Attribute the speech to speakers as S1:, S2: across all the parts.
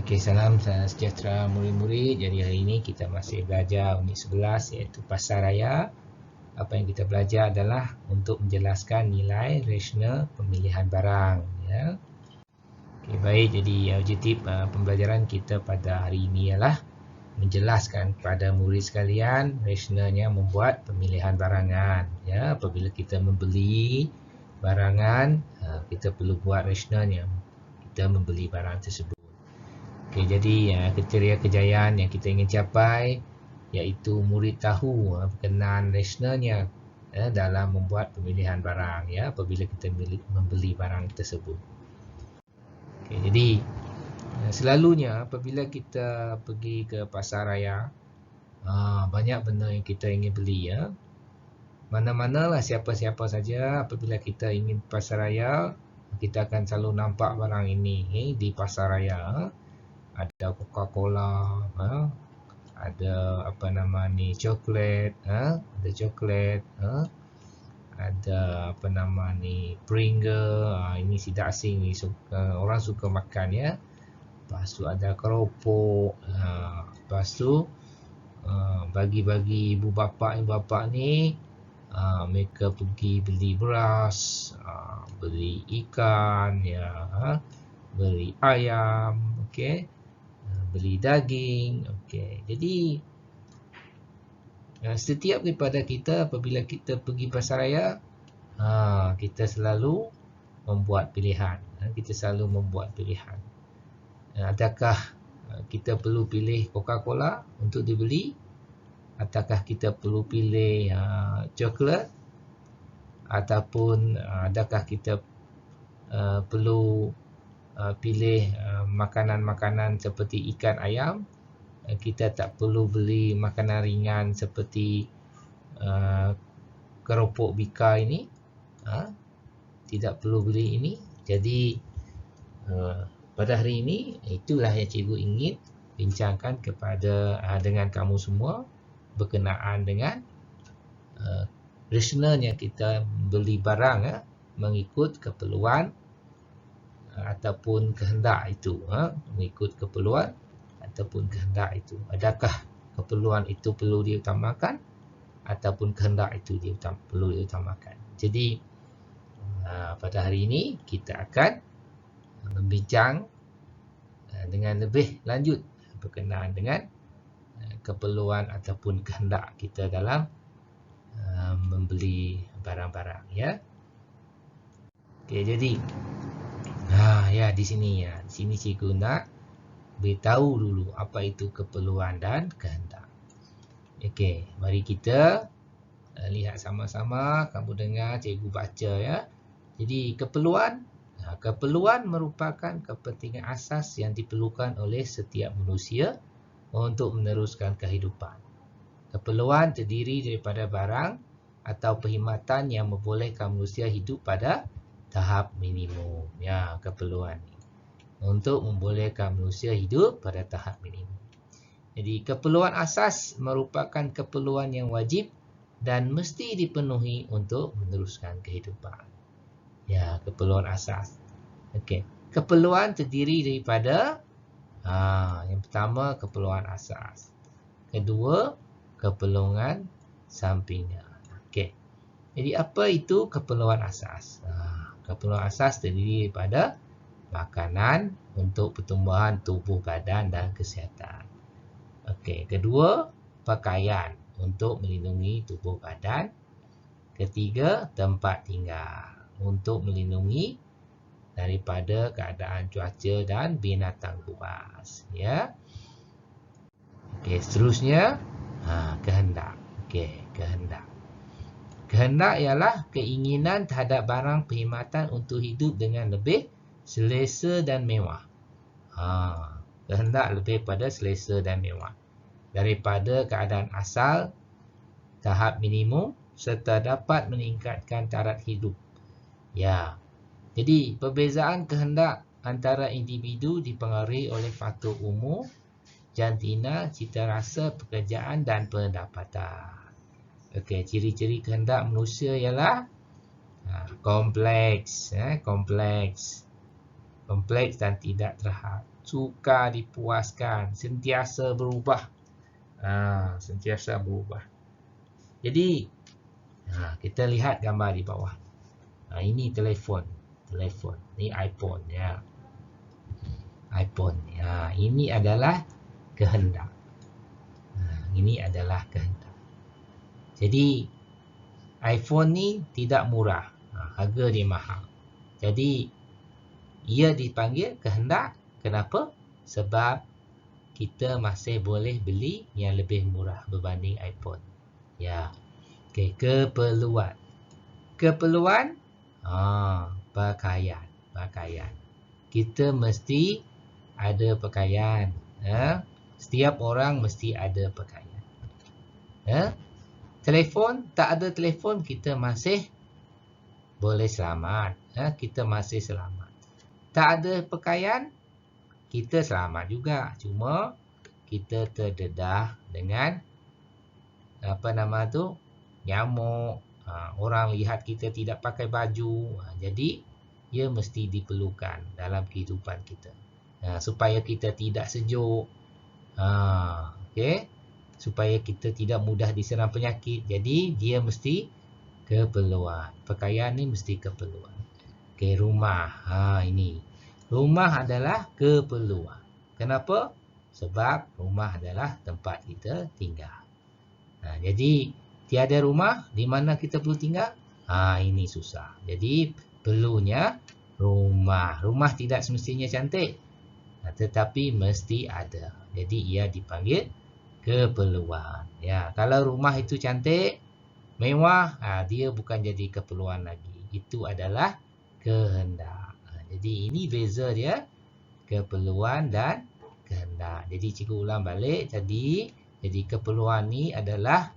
S1: Okey, salam sejahtera murid-murid. Jadi hari ini kita masih belajar unit 11 iaitu pasaraya. Apa yang kita belajar adalah untuk menjelaskan nilai rasional pemilihan barang, ya. Okey, baik. Jadi objektif pembelajaran kita pada hari ini ialah menjelaskan kepada murid sekalian rasionalnya membuat pemilihan barangan, ya. Apabila kita membeli barangan, kita perlu buat rasionalnya kita membeli barang tersebut. Okey, jadi kriteria kejayaan yang kita ingin capai iaitu murid tahu berkenaan rasionalnya dalam membuat pemilihan barang, ya, apabila kita membeli barang tersebut. Okey, jadi selalunya apabila kita pergi ke pasaraya, banyak benda yang kita ingin beli, ya. Mana-manalah siapa-siapa saja apabila kita ingin pasaraya, kita akan selalu nampak barang ini di pasaraya. Ada Coca-Cola, ada apa nama ni, coklat, ada coklat, ada apa nama ni, Pringles, ini tidak asing ni, orang suka makan, ya. Lepas tu ada keropok, lepas tu bagi-bagi ibu bapa ni, mereka pergi beli beras, beli ikan, ya, beli ayam, okey, beli daging, okey. Jadi setiap daripada kita apabila kita pergi pasaraya, kita selalu membuat pilihan, kita selalu membuat pilihan. Adakah kita perlu pilih Coca-Cola untuk dibeli? Ataukah kita perlu pilih coklat? Ataupun adakah kita perlu pilih makanan-makanan seperti ikan ayam? Kita tak perlu beli makanan ringan seperti keropok bika ini, tidak perlu beli ini. Jadi pada hari ini itulah yang cikgu ingin bincangkan dengan kamu semua berkenaan dengan rasionalnya kita beli barang mengikut keperluan ataupun kehendak itu, mengikut keperluan ataupun kehendak itu. Adakah keperluan itu perlu diutamakan ataupun kehendak itu perlu diutamakan. Jadi pada hari ini kita akan membincang dengan lebih lanjut berkenaan dengan keperluan ataupun kehendak kita dalam membeli barang-barang, ya. Okey, jadi ya di sini, ya. Di sini cikgu nak beritahu dulu apa itu keperluan dan kehendak. Okey, mari kita lihat sama-sama. Kamu dengar cikgu baca, ya. Jadi keperluan merupakan kepentingan asas yang diperlukan oleh setiap manusia untuk meneruskan kehidupan. Keperluan terdiri daripada barang atau perkhidmatan yang membolehkan manusia hidup pada tahap minimum, ya, keperluan ni untuk membolehkan manusia hidup pada tahap minimum. Jadi keperluan asas merupakan keperluan yang wajib dan mesti dipenuhi untuk meneruskan kehidupan. Ya, keperluan asas. Okey, keperluan terdiri daripada yang pertama keperluan asas. Kedua, keperluan sampingan. Okey. Jadi apa itu keperluan asas? Keperluan asas terdiri daripada makanan untuk pertumbuhan tubuh badan dan kesihatan. Okey, kedua, pakaian untuk melindungi tubuh badan. Ketiga, tempat tinggal untuk melindungi daripada keadaan cuaca dan binatang buas, ya. Okey, seterusnya kehendak. Okey, kehendak. Kehendak ialah keinginan terhadap barang perkhidmatan untuk hidup dengan lebih selesa dan mewah. Kehendak lebih pada selesa dan mewah daripada keadaan asal tahap minimum serta dapat meningkatkan taraf hidup. Ya. Jadi perbezaan kehendak antara individu dipengaruhi oleh faktor umur, jantina, cita rasa, pekerjaan dan pendapatan. Okey, ciri-ciri kehendak manusia ialah kompleks dan tidak sukar dipuaskan, sentiasa berubah. Sentiasa berubah. Jadi, kita lihat gambar di bawah. Ini telefon. Ini iPhone ya. iPhone. Ini adalah kehendak. Ini adalah kehendak. Jadi, iPhone ni tidak murah. Harga dia mahal. Jadi, ia dipanggil kehendak. Kenapa? Sebab kita masih boleh beli yang lebih murah berbanding iPhone. Ya. Okey, keperluan. Keperluan, pakaian. Kita mesti ada pakaian. Setiap orang mesti ada pakaian. Telefon, tak ada telefon, kita masih boleh selamat. Kita masih selamat. Tak ada pakaian, kita selamat juga. Cuma kita terdedah dengan nyamuk. Orang lihat kita tidak pakai baju. Jadi, ia mesti diperlukan dalam kehidupan kita. Supaya kita tidak sejuk. Okey. Supaya kita tidak mudah diserang penyakit. Jadi, dia mesti keperluan. Pakaian ni mesti keperluan. Okey, rumah. Ini. Rumah adalah keperluan. Kenapa? Sebab rumah adalah tempat kita tinggal. Jadi, tiada rumah, di mana kita perlu tinggal? Ini susah. Jadi, perlunya rumah. Rumah tidak semestinya cantik. Tetapi mesti ada. Jadi, ia dipanggil keperluan. Ya, kalau rumah itu cantik, mewah, dia bukan jadi keperluan lagi. Itu adalah kehendak. Jadi, ini beza dia. Keperluan dan kehendak. Jadi, cikgu ulang balik tadi. Jadi, keperluan ni adalah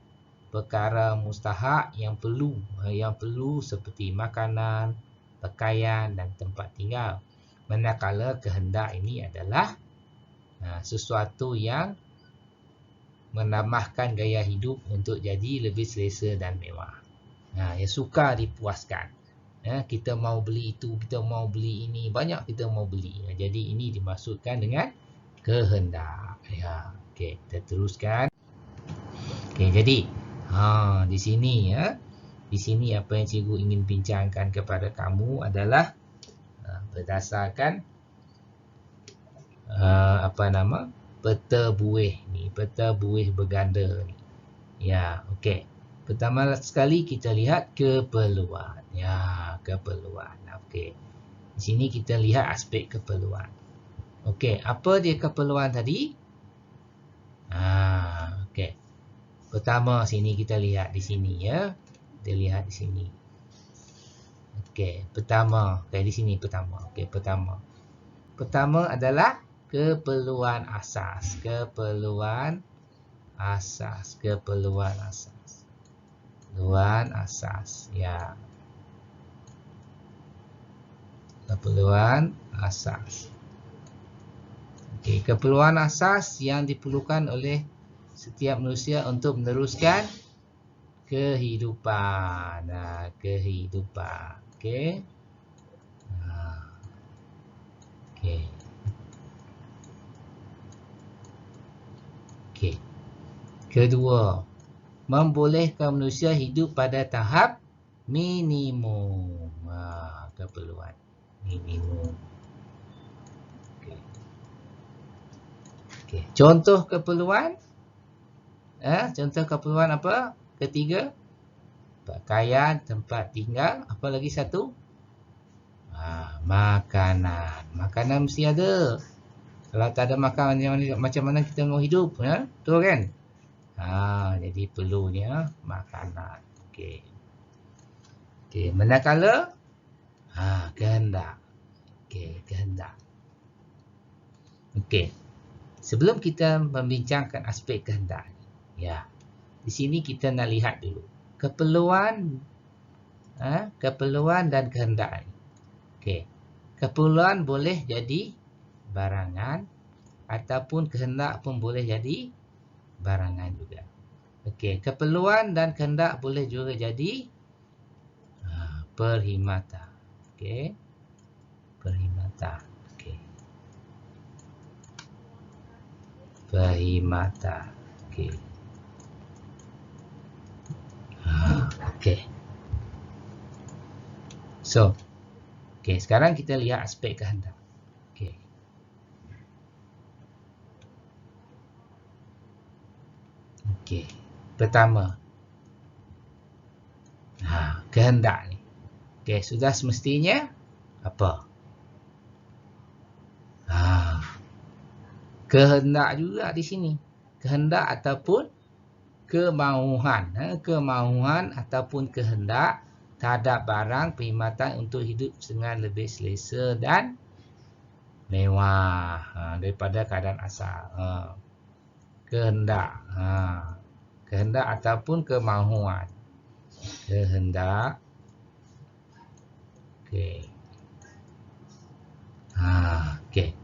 S1: perkara mustahak yang perlu. Yang perlu seperti makanan, pakaian dan tempat tinggal. Manakala kehendak ini adalah sesuatu yang menambahkan gaya hidup untuk jadi lebih selesa dan mewah. Yang sukar dipuaskan. Kita mau beli itu, kita mau beli ini, banyak kita mau beli. Jadi ini dimaksudkan dengan kehendak. Okey, kita teruskan. Okey, jadi di sini di sini apa yang cikgu ingin bincangkan kepada kamu adalah berdasarkan peta buih ni, peta buih berganda ni. Ya, okey. Pertama sekali kita lihat keperluan. Ya, keperluan. Okey. Di sini kita lihat aspek keperluan. Okey, apa dia keperluan tadi? Okey. Pertama sini kita lihat di sini ya. Kita lihat di sini. Okey, pertama. Okey, di sini pertama. Okey, pertama. Pertama adalah keperluan asas. Keperluan asas. Keperluan asas. Keperluan asas. Ya. Keperluan asas. Okey, keperluan asas yang diperlukan oleh setiap manusia untuk meneruskan kehidupan. Kehidupan. Okey. Okey. Okey. Kedua, membolehkan manusia hidup pada tahap minimum. Keperluan minimum. Okey. Okey. Contoh keperluan. Contoh keperluan apa? Ketiga, pakaian, tempat tinggal. Apa lagi satu? Makanan. Makanan mesti ada. Kalau tak ada makan, macam mana kita mau hidup? Betul kan? Jadi perlunya makanan. Okey. Okey, manakala kehendak. Okey, kehendak. Okey. Sebelum kita membincangkan aspek kehendak, ya. Di sini kita nak lihat dulu keperluan keperluan dan kehendak. Okey. Keperluan boleh jadi barangan ataupun kehendak pun boleh jadi barangan juga. Okey, keperluan dan kehendak boleh juga jadi perkhidmatan. Okey. Perkhidmatan. Okey. Perkhidmatan. Okey. Okey. So, okey, sekarang kita lihat aspek kehendak. Okey. Okey. Pertama. Kehendak ni. Okey, sudah semestinya apa? Kehendak juga di sini. Kehendak ataupun kemahuan. Kemahuan ataupun kehendak terhadap barang perkhidmatan untuk hidup dengan lebih selesa dan mewah daripada keadaan asal. Kehendak. Kehendak ataupun kemahuan. Kehendak. Okey. Okey.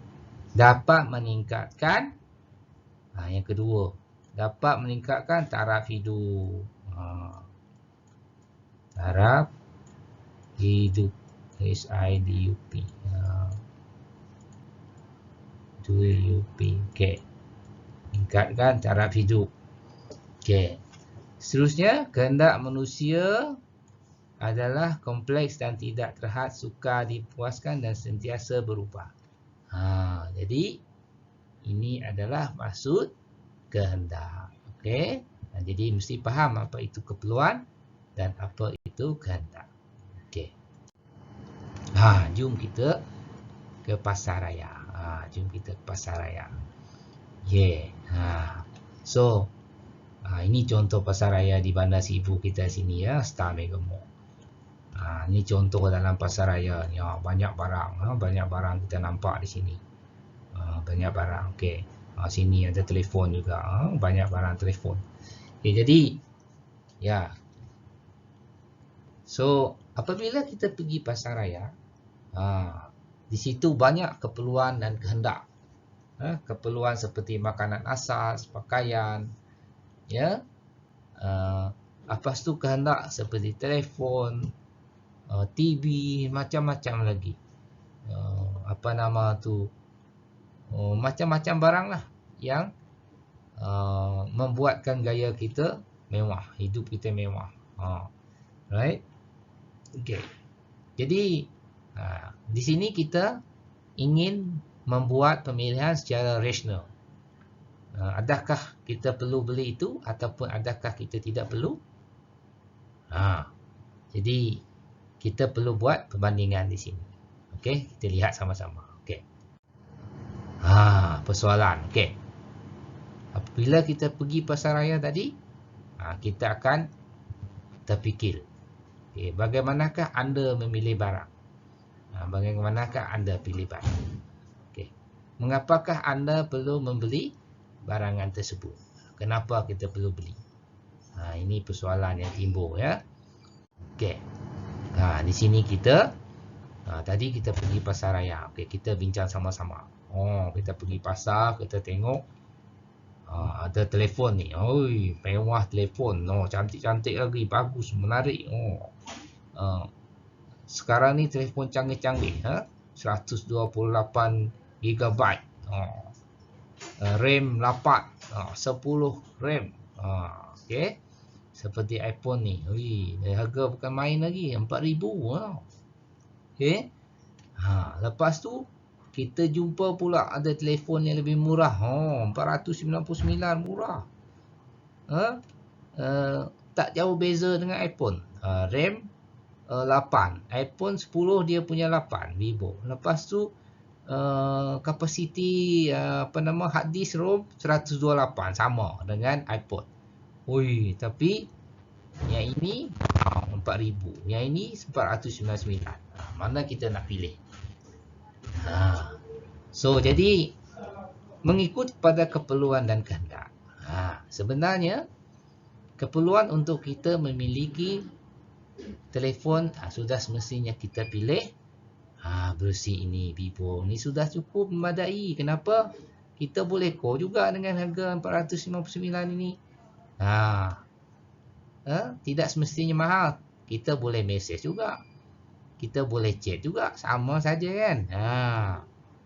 S1: Dapat meningkatkan, yang kedua, dapat meningkatkan taraf hidup. Taraf hidup. HIDUP. DUP. Okey. Meningkatkan taraf hidup. Okey. Seterusnya, kehendak manusia adalah kompleks dan tidak terhad, sukar dipuaskan dan sentiasa berubah. Jadi ini adalah maksud kehendak. Okey. Jadi mesti faham apa itu keperluan dan apa itu kehendak. Okey. Jom kita ke pasar raya. Jom kita ke pasar raya. So, ini contoh pasar raya di Bandar Sibu kita sini ya, Star Mega Mall. Ini contoh dalam pasar raya ni. Banyak barang. Banyak barang kita nampak di sini. Banyak barang. Okey. Sini ada telefon juga. Banyak barang telefon. Okey, jadi ya. So, apabila kita pergi pasar raya, di situ banyak keperluan dan kehendak. Keperluan seperti makanan asas, pakaian, ya. Lepas tu kehendak seperti telefon, TV, macam-macam lagi. Macam-macam barang lah yang membuatkan gaya kita mewah, hidup kita mewah. Right? Okay. Jadi di sini kita ingin membuat pemilihan secara rasional. Adakah kita perlu beli itu ataupun adakah kita tidak perlu? Jadi kita perlu buat perbandingan di sini. Okey, kita lihat sama-sama. Okey. Persoalan. Okey. Apabila kita pergi pasar raya tadi, kita akan terfikir. Okey, bagaimanakah anda memilih barang? Bagaimanakah anda pilih barang? Okey. Mengapakah anda perlu membeli barangan tersebut? Kenapa kita perlu beli? Ini persoalan yang timbul ya. Okey. Di sini kita tadi kita pergi pasar raya. Okey, kita bincang sama-sama. Kita pergi pasar, kita tengok ada telefon ni. Oi, mewah telefon. Cantik-cantik lagi, bagus, menarik. Sekarang ni telefon canggih-canggih, 128 GB. RAM 8, 10 RAM. Okey. Seperti iPhone ni. Harga bukan main lagi, 4,000. Okey. Lepas tu kita jumpa pula ada telefon yang lebih murah. 499 murah. Tak jauh beza dengan iPhone. RAM 8. iPhone 10 dia punya 8 Vivo. Lepas tu kapasiti hard disk ROM 128 sama dengan iPhone. Tapi yang ini 4,000. Yang ini 499. Mana kita nak pilih? So, jadi mengikut pada keperluan dan kehendak. Sebenarnya keperluan untuk kita memiliki telefon sudah semestinya kita pilih bersih ini, Vivo ni sudah cukup memadai. Kenapa? Kita boleh call juga dengan harga 499 ini. Tidak semestinya mahal. Kita boleh mesej juga. Kita boleh chat juga. Sama saja kan.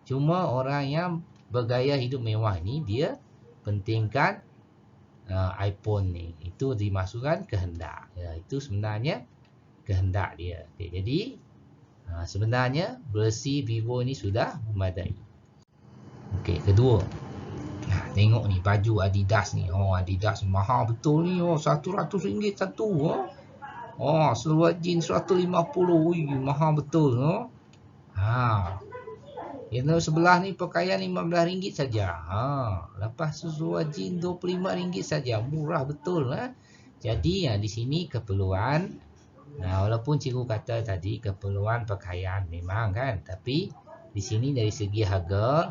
S1: Cuma orang yang bergaya hidup mewah ni dia pentingkan iPhone ni. Itu dimasukkan kehendak. Ya, itu sebenarnya kehendak dia. Okay, jadi sebenarnya versi Vivo ni sudah memadai. Okey, kedua. Tengok ni baju Adidas ni. Oh, Adidas mahal betul ni. Oh, RM100 satu. Seluar jeans 150. Ui, mahal betul. Yang sebelah ni pakaian RM15 saja. Lepas tu seluar jeans RM25 saja. Murah betul. Jadi di sini keperluan. Walaupun cikgu kata tadi keperluan pakaian memang kan. Tapi di sini dari segi harga,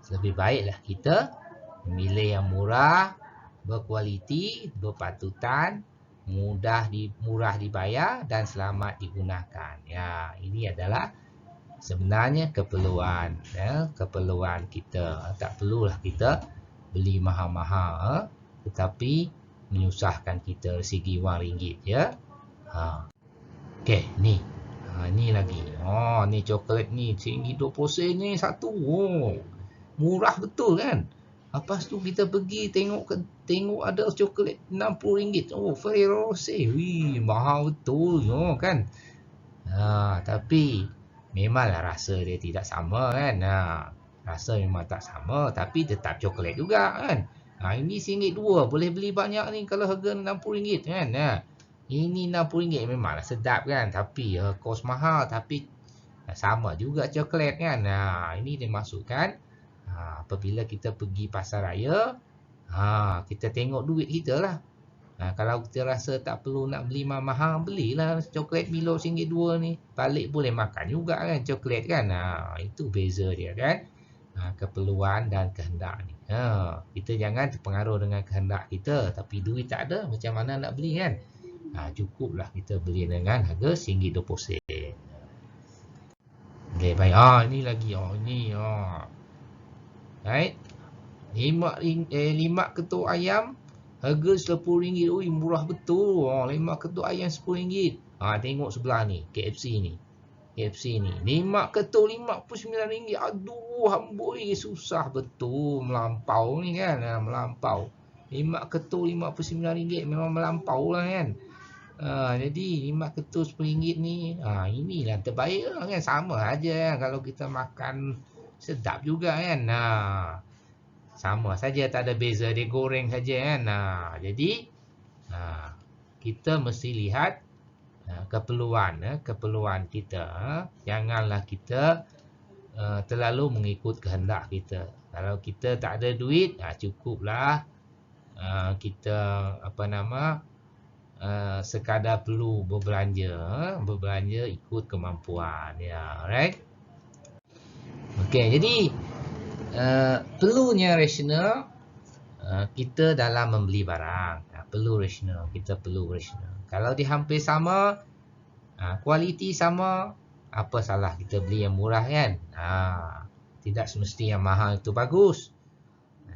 S1: lebih baiklah kita memilih yang murah, berkualiti, berpatutan, murah dibayar dan selamat digunakan. Ya, ini adalah sebenarnya keperluan, keperluan kita. Tak perlulah kita beli mahal-mahal, tetapi menyusahkan kita dari segi wang ringgit, ya. Okey, ni. Ni lagi. Ni coklat ni RM20 ni satu. Murah betul kan? Lepas tu kita pergi tengok ada coklat RM60. Ferrero Rocher. Wih, mahal betul kan? Tapi memanglah rasa dia tidak sama kan? Rasa memang tak sama, tapi tetap coklat juga kan? Ini RM1.2 boleh beli banyak ni kalau harga RM60 kan? Ini RM60 memanglah sedap kan? Tapi kos mahal, tapi sama juga coklat kan? Ini dia masukkan. Apabila kita pergi pasar raya, kita tengok duit kita lah. Kalau kita rasa tak perlu nak beli mahal, belilah coklat Milo RM1.2 ni. Balik boleh makan juga kan coklat kan. Itu beza dia kan. Keperluan dan kehendak ni. Kita jangan terpengaruh dengan kehendak kita. Tapi duit tak ada, macam mana nak beli kan. Cukuplah kita beli dengan harga RM1.20. Okay, baik. Ini lagi. Ini. Right. 5 ketuk ayam harga RM10. Ui, murah betul. 5 ketuk ayam RM10. Tengok sebelah ni, KFC ni. 5 ketuk RM59. Aduh, amboi, susah betul melampau ni kan. Melampau. 5 ketuk RM59 memang melampau lah kan. Jadi 5 ketul RM10 ni, inilah terbaik lah kan. Sama aja kan kalau kita makan. Sedap juga kan. Sama saja, tak ada beza, dia goreng saja kan. Jadi kita mesti lihat keperluan kita. Janganlah kita terlalu mengikut kehendak kita. Kalau kita tak ada duit, cukuplah kita sekadar perlu berbelanja ikut kemampuan, ya, right? Okey, jadi perlunya rasional kita dalam membeli barang. Kita perlu rasional. Kalau dia hampir sama, kualiti sama, apa salah kita beli yang murah kan? Tidak semesti yang mahal itu bagus.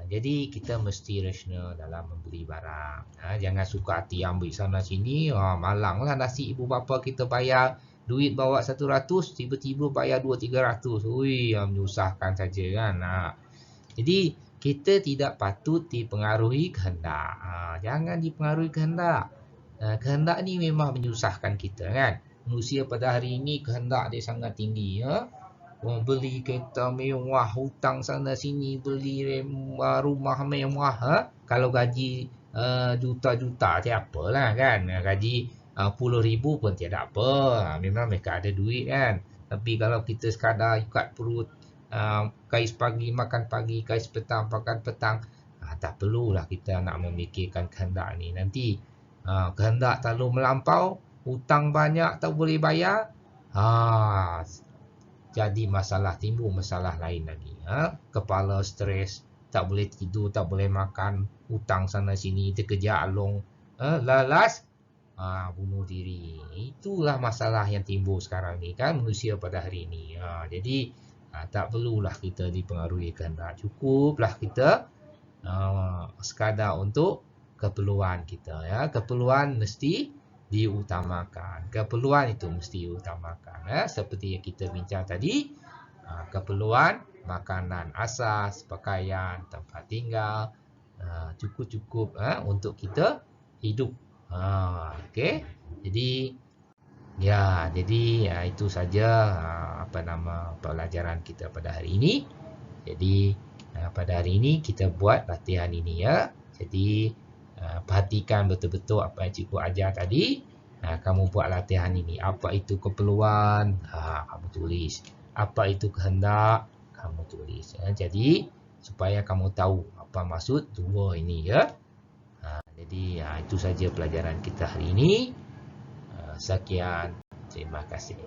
S1: Jadi kita mesti rasional dalam membeli barang. Jangan suka hati ambil sana sini. Malanglah nasi ibu bapa kita bayar. Duit bawa 100, tiba-tiba bayar 200-300. Ui, menyusahkan saja kan. Jadi kita tidak patut dipengaruhi kehendak. Jangan dipengaruhi kehendak. Kehendak ni memang menyusahkan kita kan. Manusia pada hari ini kehendak dia sangat tinggi. Beli kereta mewah, hutang sana sini, beli rumah mewah. Kalau gaji juta-juta siapa lah kan. Gaji RM10,000 pun tiada apa. Memang mereka ada duit kan. Tapi kalau kita sekadar ikat perut, kais pagi makan pagi, kais petang makan petang, tak perlulah kita nak memikirkan kehendak ni. Nanti kehendak terlalu melampau, hutang banyak tak boleh bayar, jadi timbul masalah lain lagi. Kepala stres, tak boleh tidur, tak boleh makan, hutang sana sini, terkejar along, lalas bunuh diri. Itulah masalah yang timbul sekarang ni kan, manusia pada hari ini. Jadi tak perlulah kita dipengaruhi kehendak. Cukuplah kita sekadar untuk keperluan kita, ya. Keperluan mesti diutamakan. Keperluan itu mesti diutamakan, ya. Seperti yang kita bincang tadi, keperluan makanan asas, pakaian, tempat tinggal, cukup-cukup untuk kita hidup. Okey. Jadi itu saja pelajaran kita pada hari ini. Jadi pada hari ini kita buat latihan ini ya. Jadi perhatikan betul-betul apa yang cikgu ajar tadi. Kamu buat latihan ini. Apa itu keperluan? Kamu tulis. Apa itu kehendak? Kamu tulis. Jadi supaya kamu tahu apa maksud dua ini ya. Jadi itu saja pelajaran kita hari ini. Sekian. Terima kasih.